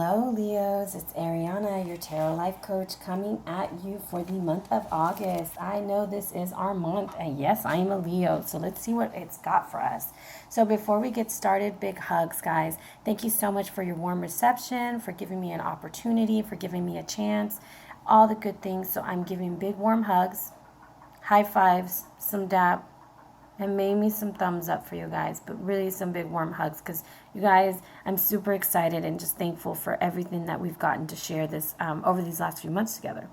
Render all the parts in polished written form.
Hello, Leos. It's Ariana, your tarot life coach, coming at you for the month of August. I know this is our month, and yes, I am a Leo, so let's see what it's got for us. So before we get started, big hugs, guys. Thank you so much for your warm reception, for giving me an opportunity, for giving me a chance, all the good things. So I'm giving big warm hugs, high fives, some dap, and maybe some thumbs up for you guys, but really some big warm hugs, because you guys, I'm super excited and just thankful for everything that we've gotten to share this over these last few months together.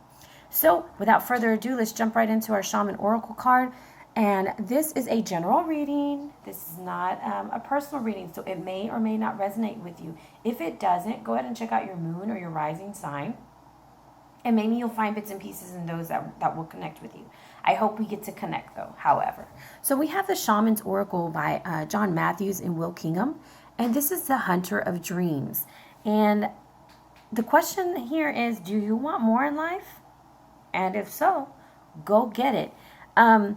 So without further ado, let's jump right into our Shaman Oracle card. And this is a general reading. This is not a personal reading, so it may or may not resonate with you. If it doesn't, go ahead and check out your moon or your rising sign. And maybe you'll find bits and pieces in those that will connect with you. I hope we get to connect, though, however. So we have the Shaman's Oracle by John Matthews and Will Kingham. And this is the Hunter of Dreams. And the question here is, do you want more in life? And if so, go get it. The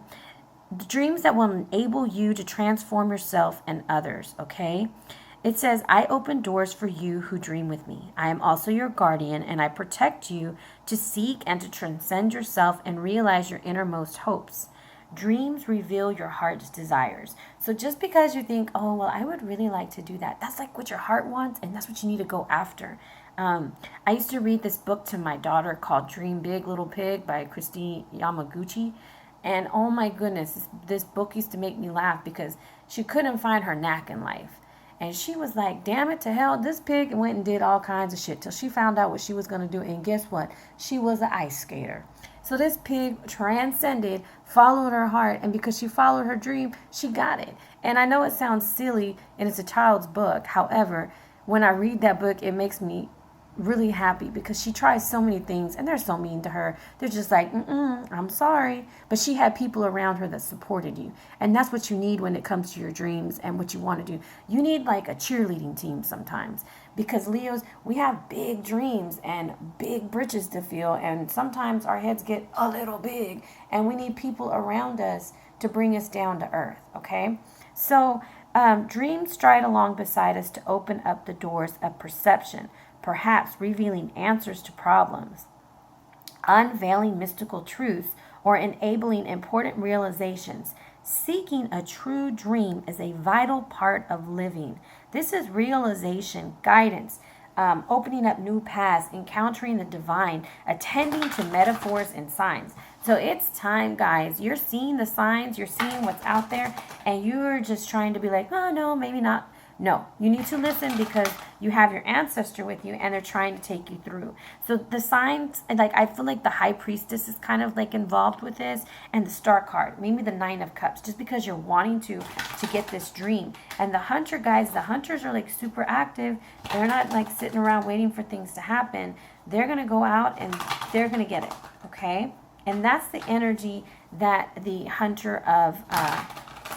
dreams that will enable you to transform yourself and others, okay? It says, I open doors for you who dream with me. I am also your guardian, and I protect you to seek and to transcend yourself and realize your innermost hopes. Dreams reveal your heart's desires. So just because you think, oh, well, I would really like to do that, that's like what your heart wants, and that's what you need to go after. I used to read this book to my daughter called Dream Big, Little Pig by Christy Yamaguchi. And oh my goodness, this book used to make me laugh because she couldn't find her knack in life. And she was like, damn it to hell, this pig went and did all kinds of shit till she found out what she was going to do. And guess what? She was an ice skater. So this pig transcended, followed her heart. And because she followed her dream, she got it. And I know it sounds silly and it's a child's book. However, when I read that book, it makes me really happy because she tries so many things and they're so mean to her. They're just like, I'm sorry. But she had people around her that supported you. And that's what you need when it comes to your dreams and what you want to do. You need like a cheerleading team sometimes, because Leos, we have big dreams and big britches to fill. And sometimes our heads get a little big and we need people around us to bring us down to earth. Okay. So dreams stride along beside us to open up the doors of perception, perhaps revealing answers to problems, unveiling mystical truths, or enabling important realizations. Seeking a true dream is a vital part of living. This is realization, guidance, opening up new paths, encountering the divine, attending to metaphors and signs. So it's time, guys. You're seeing the signs, you're seeing what's out there, and you're just trying to be like, oh, no, maybe not. No, you need to listen because you have your ancestor with you and they're trying to take you through. So the signs, like I feel like the High Priestess is kind of like involved with this, and the Star card, maybe the Nine of Cups, just because you're wanting to get this dream. And the Hunter, guys, the Hunters are like super active. They're not like sitting around waiting for things to happen. They're going to go out and they're going to get it, okay? And that's the energy that the Hunter of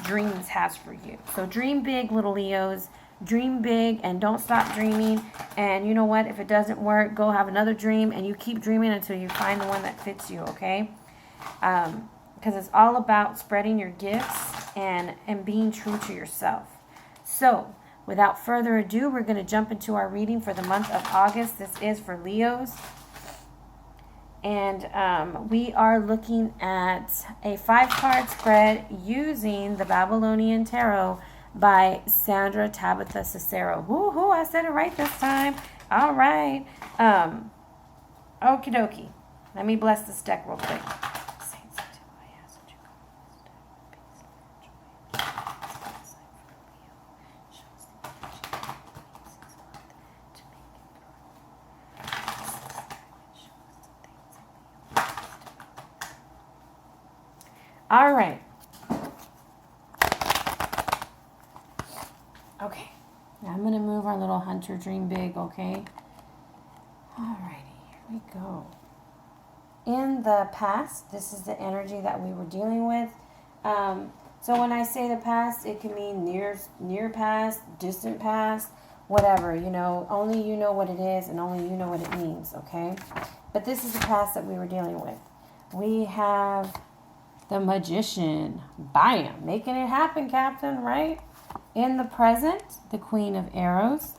Dreams has for you. So dream big, little Leos. Dream big and don't stop dreaming. And you know what? If it doesn't work, go have another dream and you keep dreaming until you find the one that fits you, okay? Because it's all about spreading your gifts and being true to yourself. So without further ado, we're going to jump into our reading for the month of August. This is for Leos. And we are looking at a 5-card spread using the Babylonian Tarot by Sandra Tabitha Cicero. Woohoo, I said it right this time. All right. Okie dokie. Let me bless this deck real quick. All right. Okay. Now I'm going to move our little Hunter Dream Big, okay? All righty. Here we go. In the past, this is the energy that we were dealing with. So when I say the past, it can mean near past, distant past, whatever. You know, only you know what it is and only you know what it means, okay? But this is the past that we were dealing with. We have the Magician. Bam! Making it happen, Captain, right? In the present, the Queen of Arrows.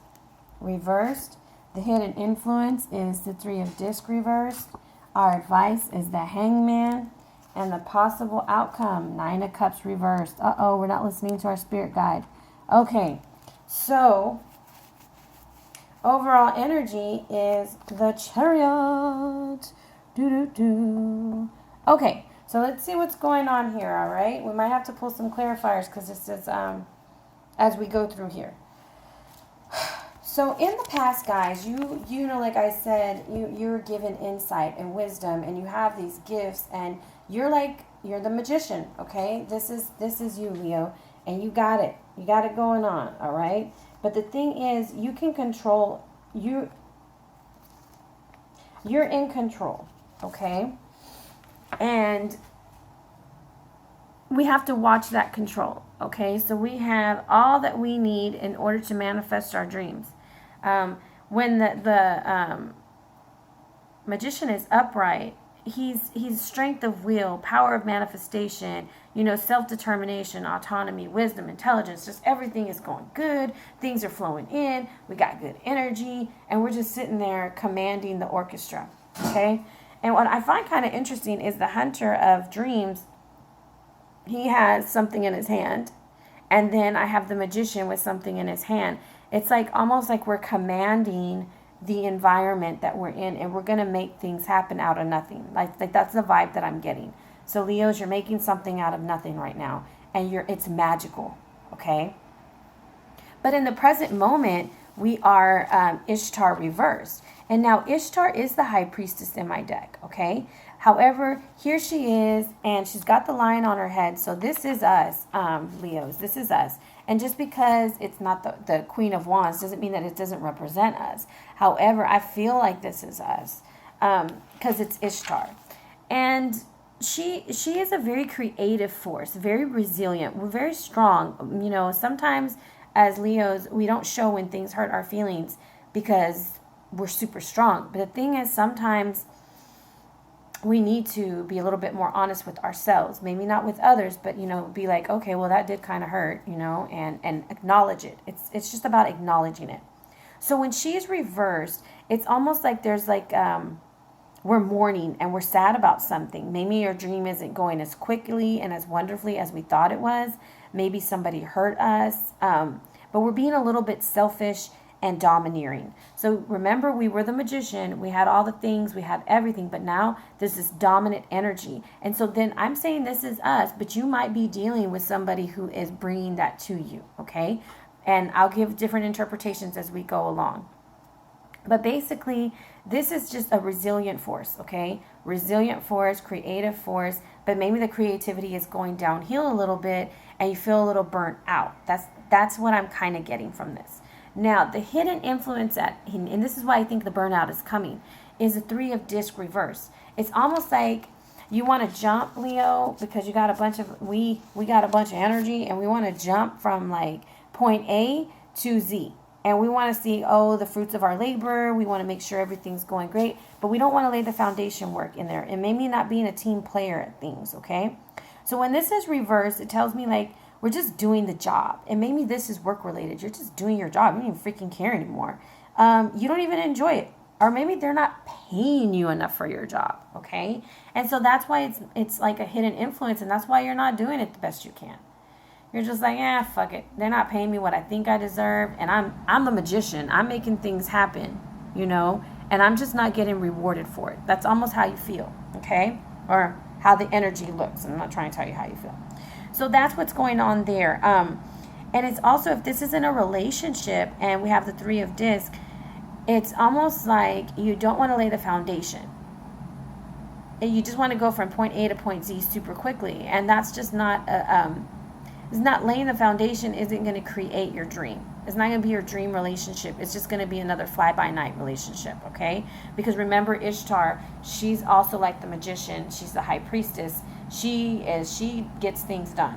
Reversed, The hidden influence is the Three of Disc reversed. Our advice is the Hangman. And the possible outcome, Nine of Cups reversed. Uh-oh, we're not listening to our spirit guide. Okay, so overall energy is the Chariot. Do-do-do. Okay, so let's see what's going on here, all right? We might have to pull some clarifiers because this is as we go through here. So in the past, guys, you know, like I said, you're given insight and wisdom, and you have these gifts, and you're the magician, okay? This is you, Leo, and you got it. You got it going on, all right? But the thing is, you can control, you're in control, okay? And we have to watch that control, okay? So we have all that we need in order to manifest our dreams. When the magician is upright, he's strength of will, power of manifestation, you know, self-determination, autonomy, wisdom, intelligence, just everything is going good. Things are flowing in. We got good energy, and we're just sitting there commanding the orchestra, okay? And what I find kind of interesting is the hunter of dreams, he has something in his hand, and then I have the magician with something in his hand. It's like almost like we're commanding the environment that we're in, and we're going to make things happen out of nothing. Like that's the vibe that I'm getting. So Leos, you're making something out of nothing right now, and it's magical, okay? But in the present moment, we are Ishtar reversed. And now Ishtar is the high priestess in my deck, okay? However, here she is, and she's got the lion on her head. So this is us, Leos. This is us. And just because it's not the Queen of Wands doesn't mean that it doesn't represent us. However, I feel like this is us because it's Ishtar. And she is a very creative force, very resilient. We're very strong. You know, sometimes as Leos, we don't show when things hurt our feelings because we're super strong. But the thing is, sometimes we need to be a little bit more honest with ourselves. Maybe not with others, but, you know, be like, okay, well, that did kind of hurt, you know, and acknowledge it. It's just about acknowledging it. So when she's reversed, it's almost like there's like, we're mourning and we're sad about something. Maybe your dream isn't going as quickly and as wonderfully as we thought it was. Maybe somebody hurt us, but we're being a little bit selfish and domineering. So remember, we were the magician. We had all the things, we had everything, but now there's this dominant energy. And so then I'm saying this is us, but you might be dealing with somebody who is bringing that to you, okay? And I'll give different interpretations as we go along. But basically, this is just a resilient force, okay? Resilient force, creative force, but maybe the creativity is going downhill a little bit and you feel a little burnt out. That's what I'm kind of getting from this. Now, the hidden influence and this is why I think the burnout is coming, is the Three of Disc reverse. It's almost like you want to jump, Leo, because you got a bunch of, we got a bunch of energy, and we want to jump from like point A to Z. And we want to see, the fruits of our labor. We want to make sure everything's going great, but we don't want to lay the foundation work in there. And maybe not being a team player at things, okay? So when this is reversed, it tells me like, we're just doing the job. And maybe this is work related. You're just doing your job. You don't even freaking care anymore. You don't even enjoy it. Or maybe they're not paying you enough for your job. Okay. And so that's why it's like a hidden influence. And that's why you're not doing it the best you can. You're just like, fuck it. They're not paying me what I think I deserve. And I'm the magician. I'm making things happen, you know, and I'm just not getting rewarded for it. That's almost how you feel. Okay. Or how the energy looks. I'm not trying to tell you how you feel. So that's what's going on there. And it's also, if this is in a relationship and we have the Three of Disc, it's almost like you don't want to lay the foundation. You just want to go from point A to point Z super quickly. And that's just not, it's not laying the foundation isn't going to create your dream. It's not going to be your dream relationship. It's just going to be another fly-by-night relationship, okay? Because remember, Ishtar, she's also like the magician. She's the high priestess. She gets things done,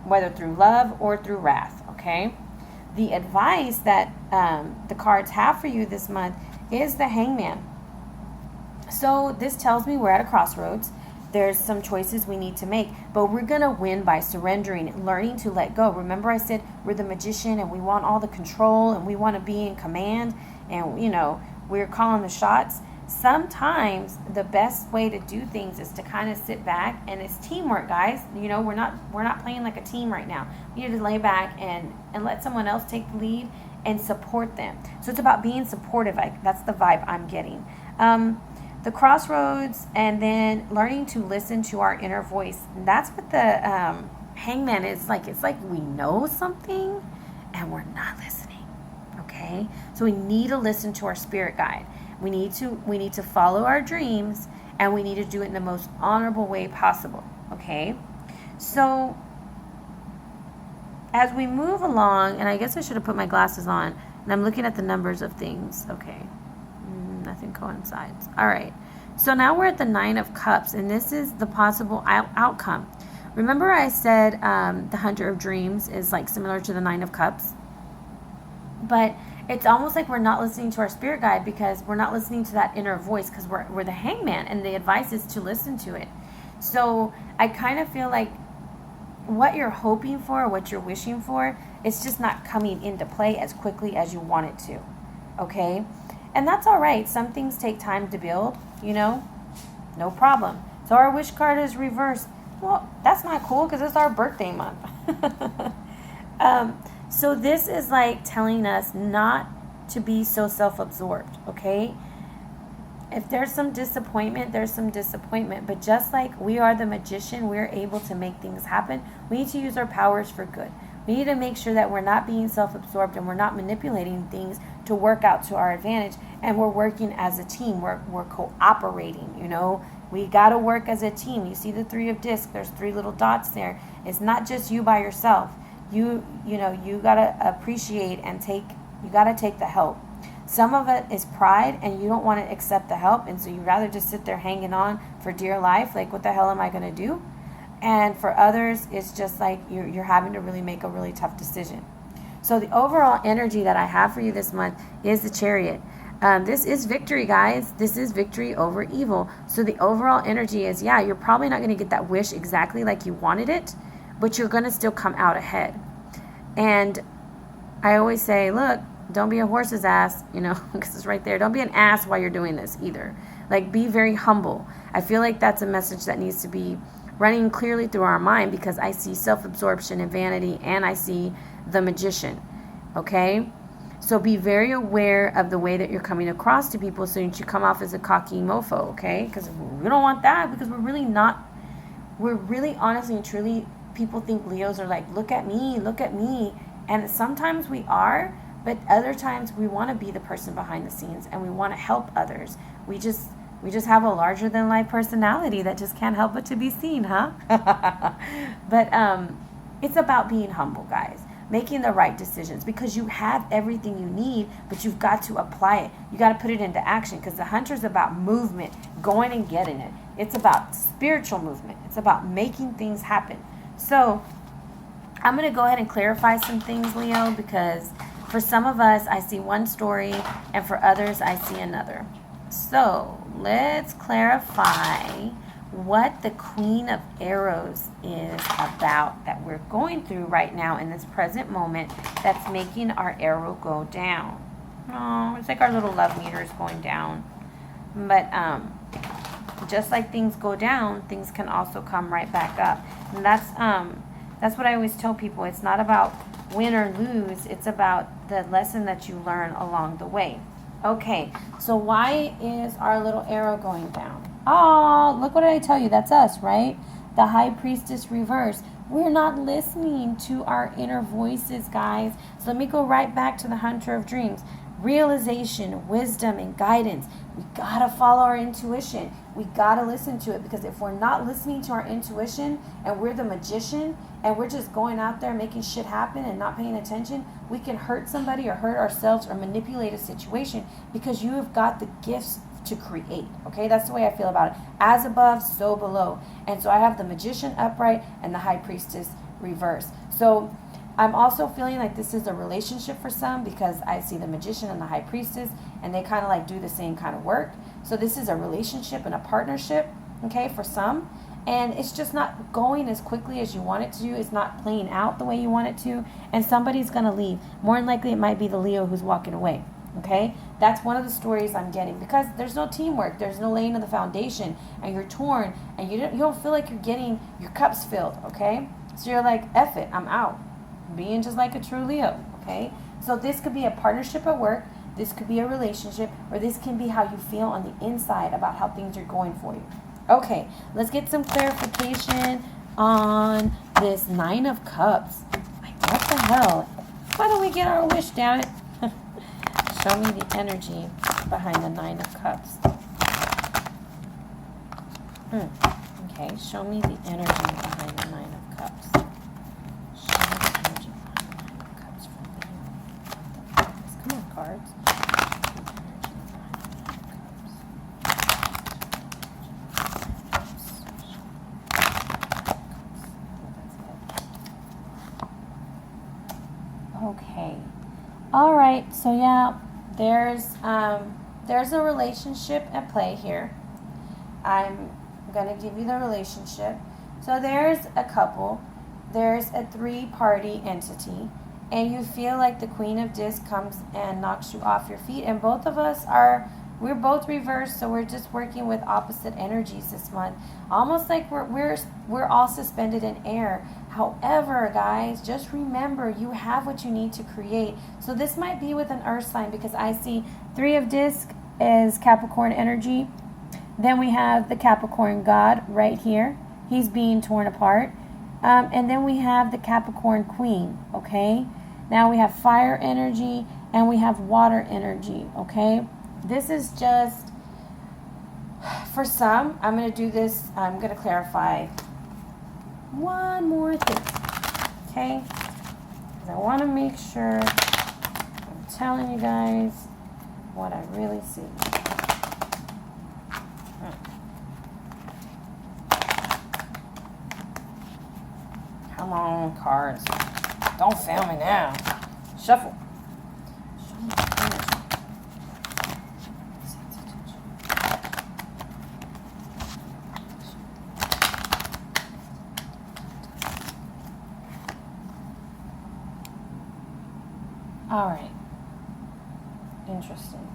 whether through love or through wrath, okay? The advice that the cards have for you this month is the Hangman. So this tells me we're at a crossroads. There's some choices we need to make, but we're going to win by surrendering and learning to let go. Remember I said we're the magician and we want all the control and we want to be in command, and, you know, we're calling the shots. Sometimes the best way to do things is to kind of sit back, and it's teamwork, guys. You know, we're not playing like a team right now. We need to lay back and let someone else take the lead and support them. So it's about being supportive. That's the vibe I'm getting. The crossroads, and then learning to listen to our inner voice. And that's what the hangman is like. It's like we know something and we're not listening. Okay? So we need to listen to our spirit guide. We need to follow our dreams, and we need to do it in the most honorable way possible. Okay? So as we move along, and I guess I should have put my glasses on, and I'm looking at the numbers of things. Okay. Nothing coincides. All right. So now we're at the 9 of Cups, and this is the possible outcome. Remember I said the Hunter of Dreams is like similar to the 9 of Cups? But it's almost like we're not listening to our spirit guide because we're not listening to that inner voice, because we're the hangman, and the advice is to listen to it. So I kind of feel like what you're hoping for, what you're wishing for, it's just not coming into play as quickly as you want it to. Okay? And that's all right. Some things take time to build, you know, no problem. So our wish card is reversed. Well, that's not cool because it's our birthday month. So this is like telling us not to be so self-absorbed, okay? If there's some disappointment, there's some disappointment. But just like we are the magician, we're able to make things happen. We need to use our powers for good. We need to make sure that we're not being self-absorbed and we're not manipulating things to work out to our advantage. And we're working as a team. We're cooperating, you know. We got to work as a team. You see the 3 of discs. There's 3 little dots there. It's not just you by yourself. You know, you got to appreciate and you got to take the help. Some of it is pride, and you don't want to accept the help. And so you rather just sit there hanging on for dear life. Like, what the hell am I going to do? And for others, it's just like you're having to really make a really tough decision. So the overall energy that I have for you this month is the Chariot. This is victory, guys. This is victory over evil. So the overall energy is, yeah, you're probably not going to get that wish exactly like you wanted it, but you're going to still come out ahead. And I always say, look, don't be a horse's ass, you know, because it's right there. Don't be an ass while you're doing this either. Like, be very humble. I feel like that's a message that needs to be running clearly through our mind, because I see self-absorption and vanity, and I see the magician, okay? So be very aware of the way that you're coming across to people so that you come off as a cocky mofo, okay? Because we don't want that, because we're really honestly and truly, people think Leos are like, look at me. And sometimes we are, but other times we want to be the person behind the scenes, and we want to help others. We just have a larger than life personality that just can't help but to be seen, huh? But it's about being humble, guys. Making the right decisions, because you have everything you need, but you've got to apply it. You got to put it into action, because the Hunter's about movement, going and getting it. It's about spiritual movement. It's about making things happen. So I'm going to go ahead and clarify some things, Leo, because for some of us, I see one story, and for others, I see another. So let's clarify what the Queen of Arrows is about that we're going through right now in this present moment that's making our arrow go down. Oh, it's like our little love meter is going down. But just like things go down, things can also come right back up. And that's what I always tell people. It's not about win or lose. It's about the lesson that you learn along the way. Okay, so why is our little arrow going down? Oh, look what did I tell you? That's us, right? The High Priestess reverse. We're not listening to our inner voices, guys. So let me go right back to the Hunter of Dreams. Realization, wisdom, and guidance. We got to follow our intuition. We got to listen to it, because if we're not listening to our intuition and we're the magician and we're just going out there making shit happen and not paying attention, we can hurt somebody or hurt ourselves or manipulate a situation, because you have got the gifts to create. Okay, that's the way I feel about it. As above, so below. And so I have the Magician upright and the High Priestess reverse. So I'm also feeling like this is a relationship for some, because I see the Magician and the High Priestess, and they kind of like do the same kind of work. So this is a relationship and a partnership, okay, for some. And it's just not going as quickly as you want it to. It's not playing out the way you want it to. And somebody's going to leave. More than likely, it might be the Leo who's walking away. Okay, that's one of the stories I'm getting, because there's no teamwork, there's no laying of the foundation, and you're torn, and you don't feel like you're getting your cups filled. Okay, so you're like, F it, I'm out, being just like a true Leo. Okay, so this could be a partnership at work, this could be a relationship, or this can be how you feel on the inside about how things are going for you. Okay, let's get some clarification on this Nine of Cups. Like, what the hell? Why don't we get our wish, damn it? Show me the energy behind the Nine of Cups. Okay, show me the energy behind the Nine of Cups. Show me the energy behind the Nine of Cups from the universe. Come on, cards. Okay. All right. So yeah, there's a relationship at play here. I'm gonna give you the relationship. So there's a couple. There's a three-party entity, and you feel like the Queen of Discs comes and knocks you off your feet. And both of us we're both reversed, so we're just working with opposite energies this month. Almost like we're all suspended in air. However, guys, just remember, you have what you need to create. So this might be with an earth sign, because I see Three of Discs is Capricorn energy. Then we have the Capricorn God right here. He's being torn apart. And then we have the Capricorn Queen, okay? Now we have fire energy and we have water energy, okay? This is just, for some, I'm going to do this, I'm going to clarify one more thing, okay? Because I want to make sure I'm telling you guys what I really see. Come on, cards. Don't fail me now. Shuffle. All right. Interesting.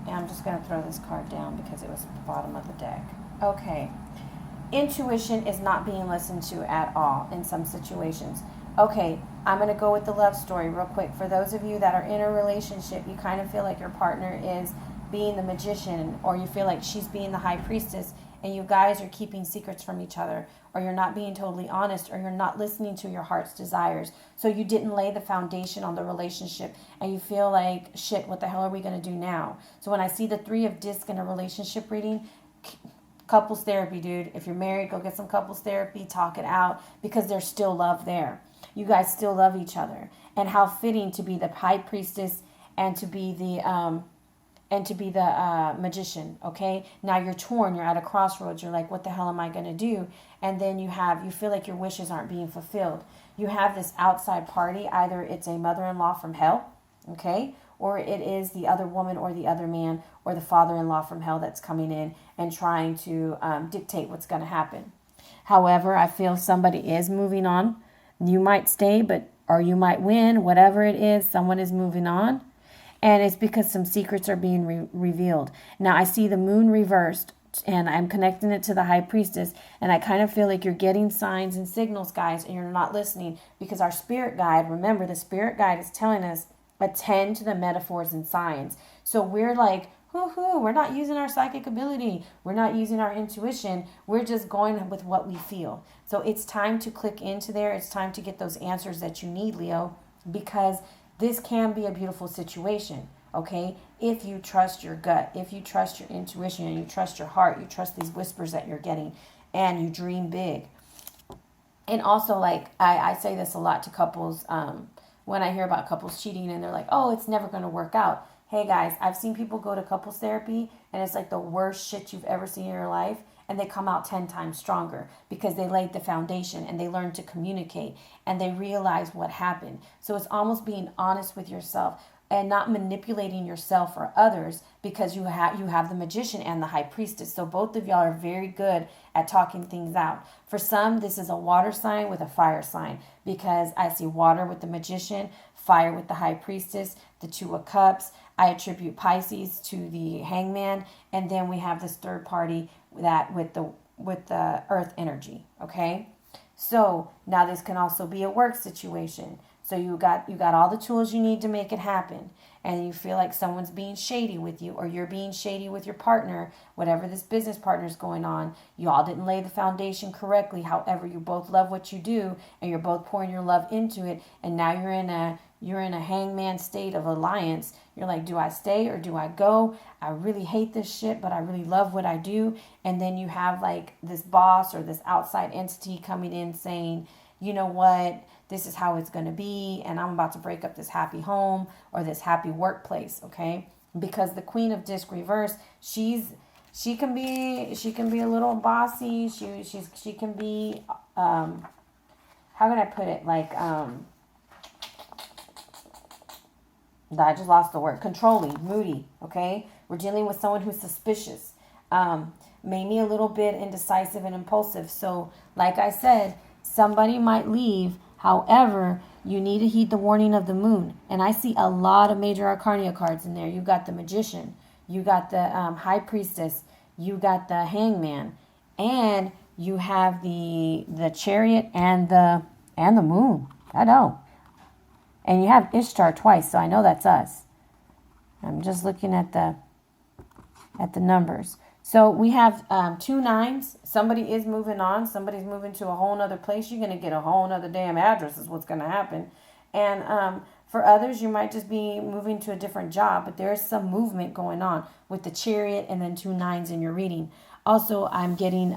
And I'm just going to throw this card down because it was at the bottom of the deck. Okay. Intuition is not being listened to at all in some situations. Okay, I'm going to go with the love story real quick. For those of you that are in a relationship, you kind of feel like your partner is being the magician, or you feel like she's being the high priestess, and you guys are keeping secrets from each other, or you're not being totally honest, or you're not listening to your heart's desires. So you didn't lay the foundation on the relationship, and you feel like, shit, what the hell are we going to do now? So when I see the Three of Discs in a relationship reading, couples therapy, dude. If you're married, go get some couples therapy, talk it out, because there's still love there. You guys still love each other. And how fitting to be the high priestess and to be the magician, okay? Now you're torn, you're at a crossroads, you're like, what the hell am I going to do? And then you feel like your wishes aren't being fulfilled. You have this outside party, either it's a mother-in-law from hell, okay? Or it is the other woman or the other man or the father-in-law from hell that's coming in and trying to dictate what's going to happen. However, I feel somebody is moving on. You might stay, or you might win, whatever it is, someone is moving on. And it's because some secrets are being revealed. Now, I see the moon reversed, and I'm connecting it to the high priestess, and I kind of feel like you're getting signs and signals, guys, and you're not listening, because our spirit guide, remember, the spirit guide is telling us, attend to the metaphors and signs. So we're like, we're not using our psychic ability. We're not using our intuition. We're just going with what we feel. So it's time to click into there. It's time to get those answers that you need, Leo, because this can be a beautiful situation, okay? If you trust your gut, if you trust your intuition, and you trust your heart, you trust these whispers that you're getting, and you dream big. And also, like, I say this a lot to couples when I hear about couples cheating, and they're like, oh, it's never going to work out. Hey, guys, I've seen people go to couples therapy, and it's like the worst shit you've ever seen in your life, and they come out 10 times stronger because they laid the foundation and they learned to communicate and they realize what happened. So it's almost being honest with yourself. and not manipulating yourself or others, because you have the Magician and the High Priestess. So both of y'all are very good at talking things out. For some, this is a water sign with a fire sign, because I see water with the Magician, fire with the High Priestess, the Two of Cups. I attribute Pisces to the Hangman, and then we have this third party that with the earth energy. Okay, so now this can also be a work situation. So you got all the tools you need to make it happen, and you feel like someone's being shady with you, or you're being shady with your partner, whatever this business partner is going on. You all didn't lay the foundation correctly. However, you both love what you do, and you're both pouring your love into it, and now you're in a hangman state of alliance. You're like, do I stay or do I go? I really hate this shit, but I really love what I do. And then you have like this boss or this outside entity coming in saying, you know what, this is how it's going to be, and I'm about to break up this happy home or this happy workplace. Okay, because the Queen of Disc reverse, she can be a little bossy. She can be how can I put it, like I just lost the word. Controlling, moody, okay? We're dealing with someone who's suspicious. Maybe a little bit indecisive and impulsive. So, like I said, somebody might leave. However, you need to heed the warning of the moon. And I see a lot of major arcana cards in there. You got the Magician. You got the High Priestess. You got the Hangman. And you have the Chariot and the Moon. I know. And you have Ishtar twice, so I know that's us. I'm just looking at the numbers. So we have 2 9s. Somebody is moving on. Somebody's moving to a whole nother place. You're going to get a whole nother damn address is what's going to happen. And for others, you might just be moving to a different job. But there is some movement going on with the Chariot and then 2 9s in your reading. Also, I'm getting,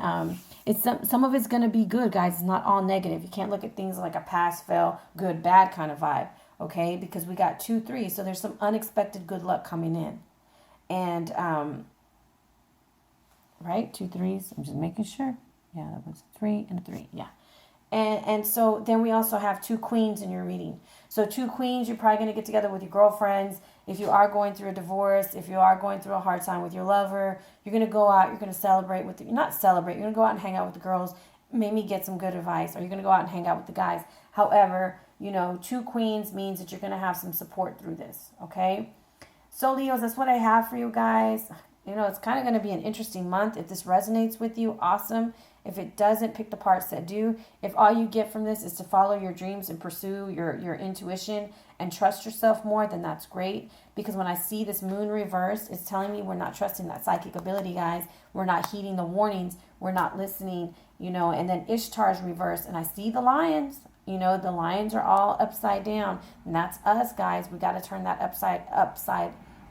some of it's going to be good, guys. It's not all negative. You can't look at things like a pass, fail, good, bad kind of vibe, okay? Because we got 2 3, so there's some unexpected good luck coming in. And, right, 2 3s. I'm just making sure. Yeah, that was 3 and a 3, yeah. And so then we also have 2 queens in your reading. So 2 queens, you're probably going to get together with your girlfriends. If you are going through a divorce, if you are going through a hard time with your lover, you're going to go out, you're going to celebrate with, not celebrate, you're going to go out and hang out with the girls, maybe get some good advice, or you're going to go out and hang out with the guys. However, 2 queens means that you're going to have some support through this, okay? So Leos, that's what I have for you guys. It's kind of going to be an interesting month. If this resonates with you, awesome. If it doesn't, pick the parts that do. If all you get from this is to follow your dreams and pursue your intuition and trust yourself more, then that's great. Because when I see this moon reverse, it's telling me we're not trusting that psychic ability, guys. We're not heeding the warnings. We're not listening, and then Ishtar's reverse. And I see the lions. The lions are all upside down. And that's us, guys. We got to turn that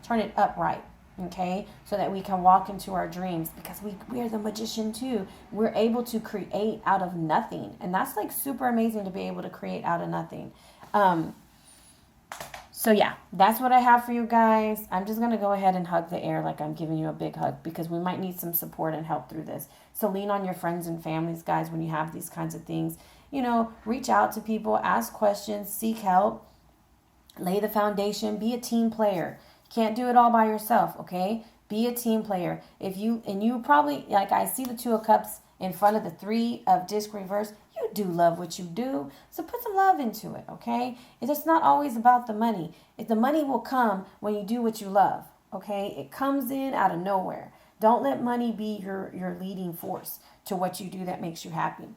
turn it upright. Okay, so that we can walk into our dreams, because we are the Magician too. We're able to create out of nothing, and that's like super amazing to be able to create out of nothing. So yeah, that's what I have for you guys. I'm just gonna go ahead and hug the air like I'm giving you a big hug, because we might need some support and help through this. So lean on your friends and families, guys, when you have these kinds of things. Reach out to people, ask questions, seek help, lay the foundation, be a team player. Can't do it all by yourself, okay? Be a team player. You probably, like I see the 2 of Cups in front of the 3 of Disc reverse. You do love what you do, so put some love into it, okay? It's just not always about the money. The money will come when you do what you love, okay? It comes in out of nowhere. Don't let money be your leading force to what you do that makes you happy.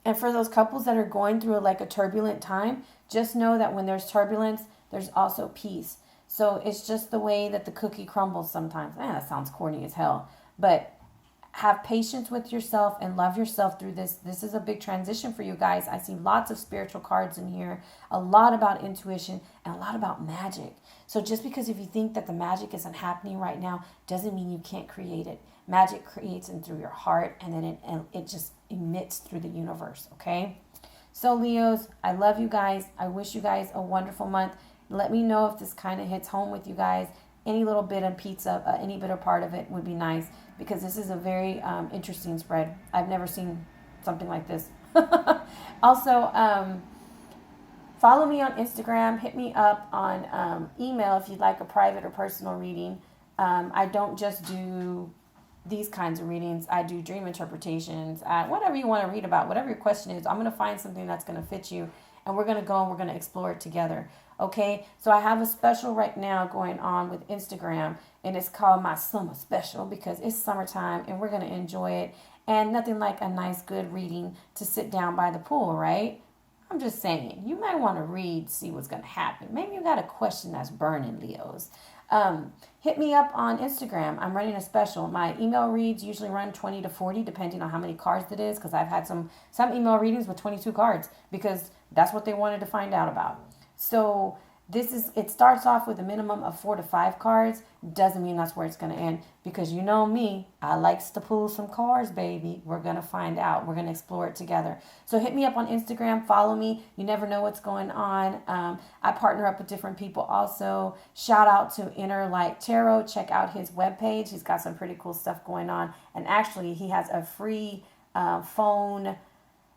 And for those couples that are going through a turbulent time, just know that when there's turbulence, there's also peace. So it's just the way that the cookie crumbles sometimes. That sounds corny as hell. But have patience with yourself and love yourself through this. This is a big transition for you guys. I see lots of spiritual cards in here, a lot about intuition, and a lot about magic. So just because if you think that the magic isn't happening right now, doesn't mean you can't create it. Magic creates in through your heart, and then it just emits through the universe, okay? So Leos, I love you guys. I wish you guys a wonderful month. Let me know if this kind of hits home with you guys. Any little bit of pizza, any bit of part of it would be nice, because this is a very interesting spread. I've never seen something like this. Also, Follow me on Instagram. Hit me up on email if you'd like a private or personal reading. I don't just do these kinds of readings. I do dream interpretations, whatever you want to read about, whatever your question is. I'm going to find something that's going to fit you, and we're going to go and we're going to explore it together. Okay, so I have a special right now going on with Instagram, and it's called my summer special because it's summertime and we're going to enjoy it. And nothing like a nice, good reading to sit down by the pool, right? I'm just saying, you might want to read, see what's going to happen. Maybe you got a question that's burning, Leos. Hit me up on Instagram. I'm running a special. My email reads usually run 20 to 40, depending on how many cards it is, because I've had some email readings with 22 cards because that's what they wanted to find out about. So it starts off with a minimum of 4 to 5 cards. Doesn't mean that's where it's going to end, because you know me, I likes to pull some cards, baby. We're going to find out. We're going to explore it together. So hit me up on Instagram. Follow me. You never know what's going on. I partner up with different people also. Shout out to Inner Light Tarot. Check out his webpage. He's got some pretty cool stuff going on. And actually, he has a free phone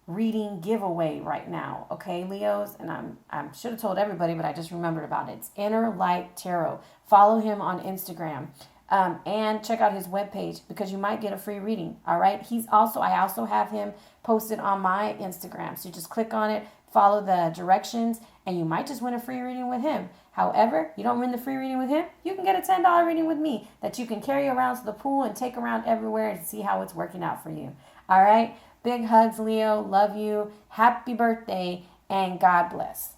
reading giveaway right now, okay, Leos? And I should have told everybody, but I just remembered about it. It's Inner Light Tarot. Follow him on Instagram, and check out his webpage because you might get a free reading. All right. I also have him posted on my Instagram, so you just click on it, follow the directions, and you might just win a free reading with him. However, you don't win the free reading with him, you can get a $10 reading with me that you can carry around to the pool and take around everywhere and see how it's working out for you. All right. Big hugs, Leo. Love you. Happy birthday, and God bless.